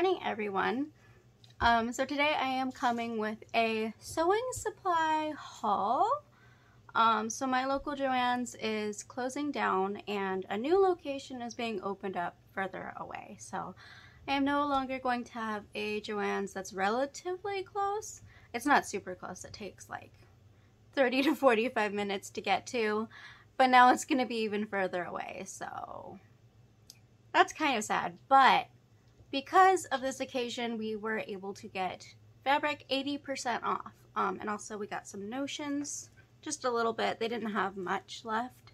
morning, everyone. So today I am coming with a sewing supply haul. So my local Joanns is closing down and a new location is being opened up further away. So I am no longer going to have a Joanns that's relatively close. It's not super close. It takes like 30 to 45 minutes to get to, but now it's going to be even further away. So that's kind of sad, but because of this occasion, we were able to get fabric 80% off. And also we got some notions, just a little bit. They didn't have much left.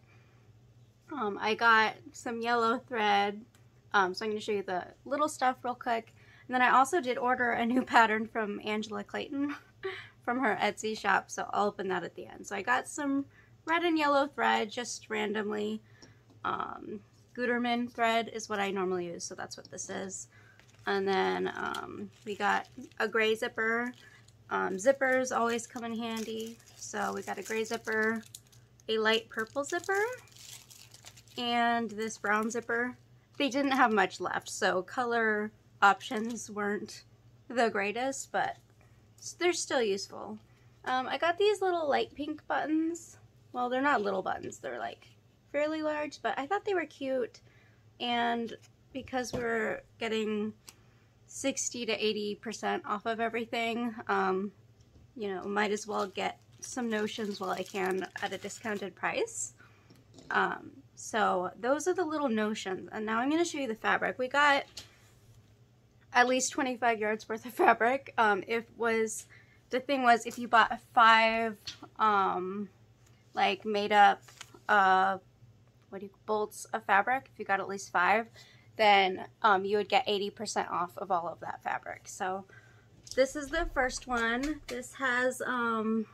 I got some yellow thread. So I'm going to show you the little stuff real quick. And then I also did order a new pattern from Angela Clayton from her Etsy shop. So I'll open that at the end. So I got some red and yellow thread just randomly. Gutermann thread is what I normally use. So that's what this is. And then we got a gray zipper. Zippers always come in handy. So we got a gray zipper, a light purple zipper, and this brown zipper. They didn't have much left, so color options weren't the greatest, but they're still useful. I got these little light pink buttons. Well, they're not little buttons. They're like fairly large, but I thought they were cute. And because we're getting 60 to 80% off of everything, you know, might as well get some notions while I can at a discounted price. So those are the little notions, and now I'm going to show you the fabric. We got at least 25 yards worth of fabric. The thing was, if you bought 5 like made up bolts of fabric, if you got at least 5, then you would get 80% off of all of that fabric. So this is the first one. This has the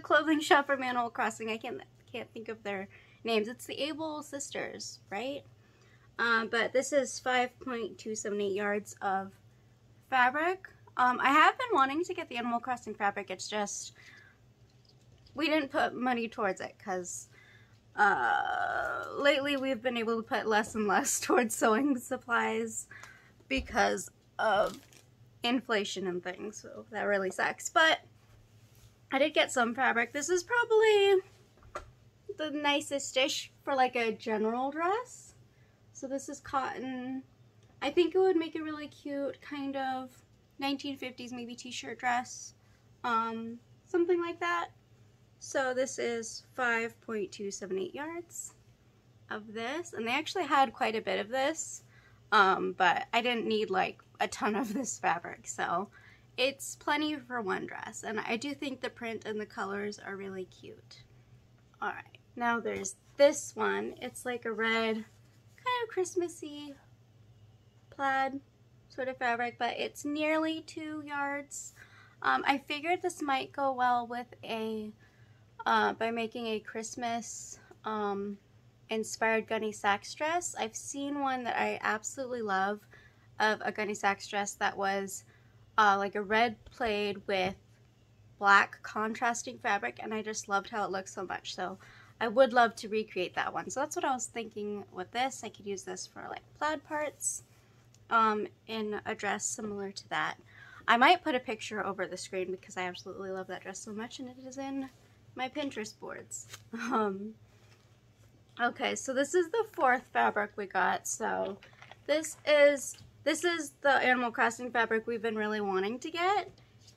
clothing shop from Animal Crossing. I can't think of their names. It's the Able sisters, right? But this is 5.278 yards of fabric. I have been wanting to get the Animal Crossing fabric. It's just we didn't put money towards it because lately we've been able to put less and less towards sewing supplies because of inflation and things, so that really sucks. But I did get some fabric. This is probably the nicest dish for like a general dress. So this is cotton. I think it would make a really cute kind of 1950s maybe t-shirt dress, something like that. So this is 5.278 yards of this, and they actually had quite a bit of this, but I didn't need like a ton of this fabric, so it's plenty for one dress. And I do think the print and the colors are really cute. Alright, now there's this one. It's like a red, kind of Christmassy plaid sort of fabric, but it's nearly 2 yards. I figured this might go well with a by making a Christmas inspired Gunny Sacks dress. I've seen one that I absolutely love of a Gunny Sacks dress that was like a red plaid with black contrasting fabric, and I just loved how it looked so much. So I would love to recreate that one. So that's what I was thinking with this. I could use this for like plaid parts in a dress similar to that. I might put a picture over the screen because I absolutely love that dress so much, and it is in my Pinterest boards. Okay, so this is the 4th fabric we got. So this is the Animal Crossing fabric we've been really wanting to get.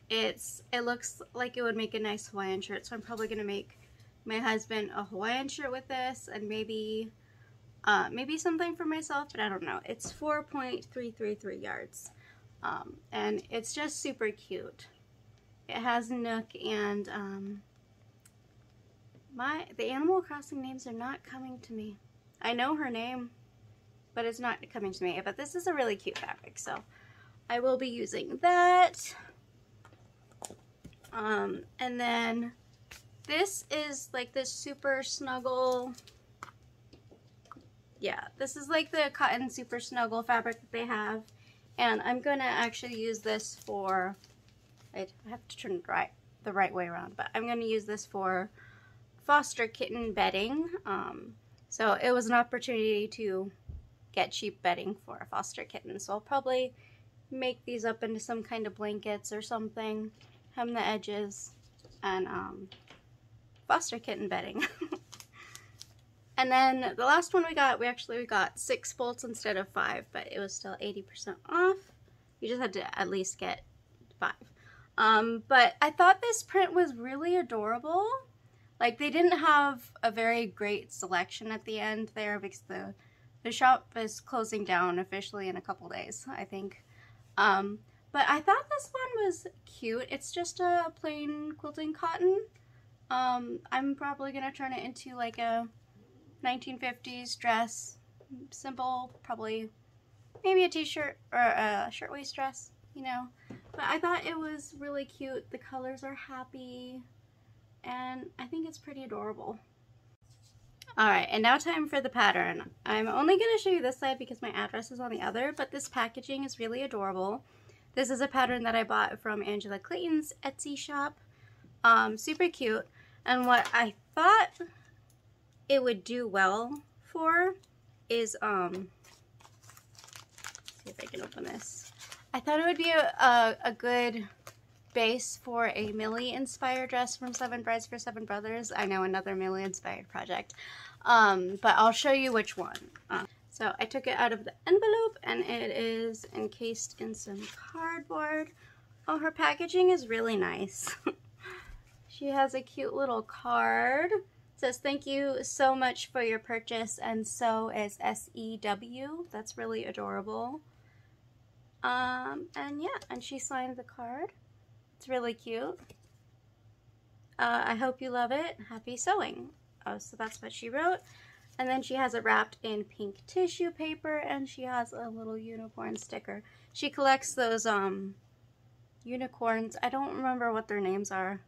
It looks like it would make a nice Hawaiian shirt, so I'm probably gonna make my husband a Hawaiian shirt with this, and maybe something for myself, but I don't know. It's 4.333 yards, and it's just super cute. It has nook, and the Animal Crossing names are not coming to me. I know her name, but it's not coming to me. But this is a really cute fabric, so I will be using that. And then this is like this super snuggle. Yeah, this is like the cotton super snuggle fabric that they have. And I'm gonna actually use this for, I have to turn it the right way around, but I'm gonna use this for foster kitten bedding. So it was an opportunity to get cheap bedding for a foster kitten. So I'll probably make these up into some kind of blankets or something, hem the edges, and foster kitten bedding. And then the last one we got 6 bolts instead of 5, but it was still 80% off. You just had to at least get 5. But I thought this print was really adorable. Like, they didn't have a very great selection at the end there because the shop is closing down officially in a couple days, I think. But I thought this one was cute. It's just a plain quilting cotton. I'm probably gonna turn it into like a 1950s dress, simple, probably maybe a t-shirt or a shirtwaist dress, you know. But I thought it was really cute. The colors are happy, and I think it's pretty adorable. Alright, and now time for the pattern. I'm only going to show you this side because my address is on the other, but this packaging is really adorable. This is a pattern that I bought from Angela Clayton's Etsy shop. Super cute. And what I thought it would do well for is, see if I can open this. I thought it would be a good base for a Millie inspired dress from 7 Brides for 7 Brothers. I know, another Millie inspired project. But I'll show you which one. So I took it out of the envelope and it is encased in some cardboard. Oh, her packaging is really nice. She has a cute little card. It says, "Thank you so much for your purchase," and so is SEW. That's really adorable. And yeah, and she signed the card. It's really cute. I hope you love it. Happy sewing. Oh, so that's what she wrote. And then she has it wrapped in pink tissue paper, and she has a little unicorn sticker. She collects those unicorns. I don't remember what their names are,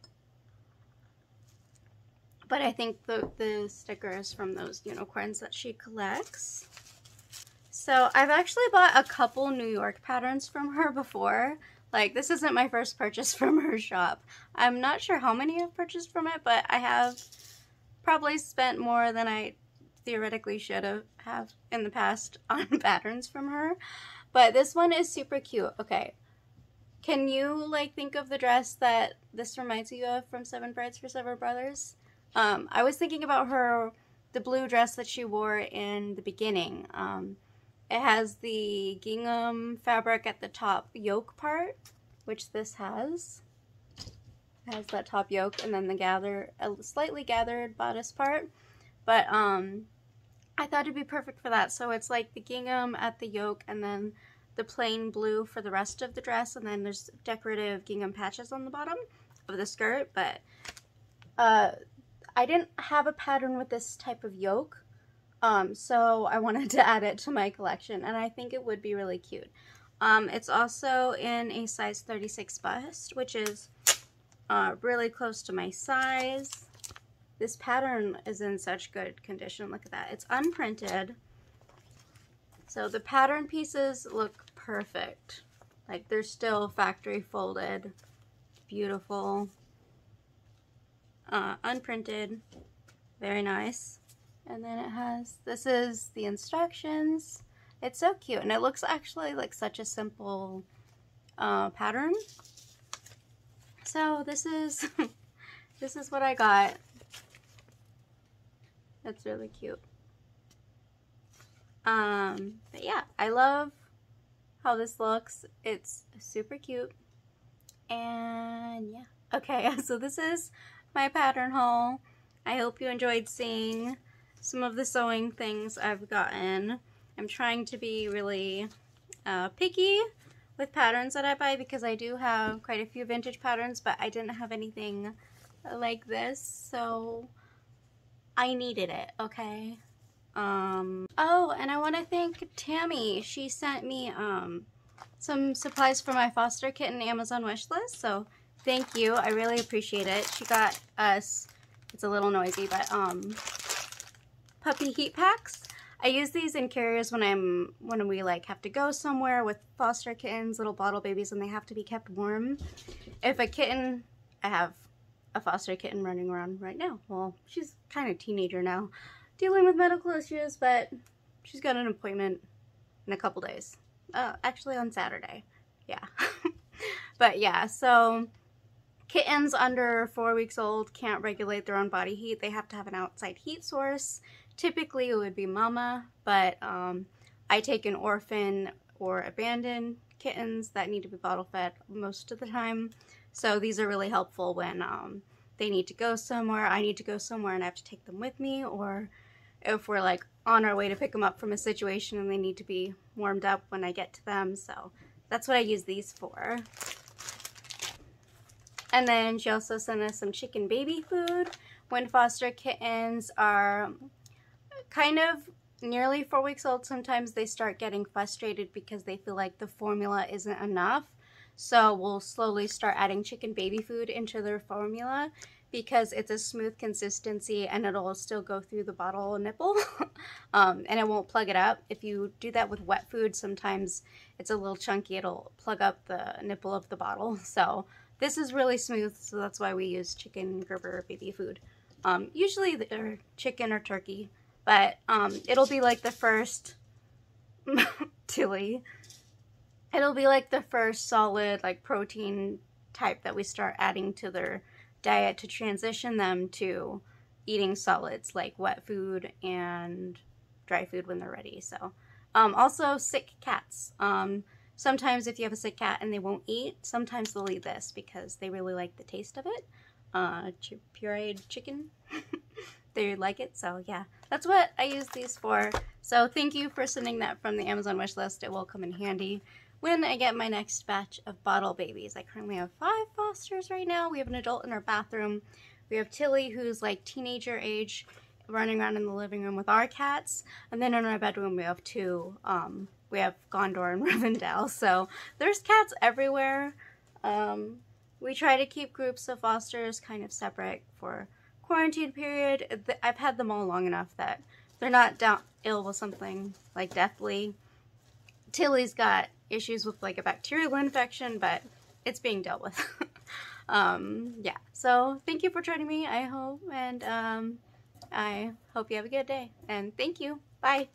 but I think the sticker is from those unicorns that she collects. So I've actually bought a couple New York patterns from her before. Like, this isn't my first purchase from her shop. I'm not sure how many I've purchased from it, but I have probably spent more than I theoretically should have in the past on patterns from her. But this one is super cute. Okay, can you like think of the dress that this reminds you of from 7 Brides for 7 Brothers? I was thinking about the blue dress that she wore in the beginning. It has the gingham fabric at the top yoke part, which this has. It has that top yoke and then a slightly gathered bodice part. But I thought it'd be perfect for that. So it's like the gingham at the yoke and then the plain blue for the rest of the dress, and then there's decorative gingham patches on the bottom of the skirt. But I didn't have a pattern with this type of yoke, so I wanted to add it to my collection, and I think it would be really cute. It's also in a size 36 bust, which is really close to my size. This pattern is in such good condition. Look at that. It's unprinted. So the pattern pieces look perfect. Like, they're still factory folded. Beautiful. Unprinted. Very nice. And then it has, this is the instructions. It's so cute. And it looks actually like such a simple pattern. So this is, this is what I got. That's really cute. But yeah, I love how this looks. It's super cute. And yeah. Okay, so this is my pattern haul. I hope you enjoyed seeing some of the sewing things I've gotten. I'm trying to be really picky with patterns that I buy because I do have quite a few vintage patterns, but I didn't have anything like this, so I needed it, okay? Oh, and I want to thank Tammy. She sent me some supplies for my foster kitten Amazon wish list, so thank you. I really appreciate it. She got us, it's a little noisy, but puppy heat packs. I use these in carriers when we like have to go somewhere with foster kittens, little bottle babies, and they have to be kept warm. If a kitten, I have a foster kitten running around right now. Well, she's kind of teenager now. dealing with medical issues, but she's got an appointment in a couple days. Actually on Saturday. Yeah. But yeah, so kittens under 4 weeks old can't regulate their own body heat. They have to have an outside heat source. Typically it would be mama, but I take an orphan or abandoned kittens that need to be bottle fed most of the time. So these are really helpful when they need to go somewhere, I need to go somewhere and I have to take them with me, or if we're like on our way to pick them up from a situation and they need to be warmed up when I get to them. So that's what I use these for. And then she also sent us some chicken baby food. When foster kittens are kind of nearly 4 weeks old, sometimes they start getting frustrated because they feel like the formula isn't enough. So we'll slowly start adding chicken baby food into their formula because it's a smooth consistency and it'll still go through the bottle nipple and it won't plug it up. If you do that with wet food, sometimes it's a little chunky. It'll plug up the nipple of the bottle. So this is really smooth, so that's why we use chicken Gerber baby food. Usually they're chicken or turkey, but it'll be like the first Tilly. It'll be like the first solid like protein type that we start adding to their diet to transition them to eating solids like wet food and dry food when they're ready. So also sick cats. Sometimes if you have a sick cat and they won't eat, sometimes they'll eat this because they really like the taste of it. Pureed chicken. They like it, so yeah. That's what I use these for. So thank you for sending that from the Amazon wish list. It will come in handy when I get my next batch of bottle babies. I currently have 5 fosters right now. We have an adult in our bathroom. We have Tilly, who's like teenager age, running around in the living room with our cats. And then in our bedroom we have 2. We have Gondor and Rivendell, so there's cats everywhere. We try to keep groups of fosters kind of separate for quarantine period. I've had them all long enough that they're not ill with something like deathly. Tilly's got issues with like a bacterial infection, but it's being dealt with. Yeah, so thank you for joining me, I hope, and I hope you have a good day, and thank you. Bye.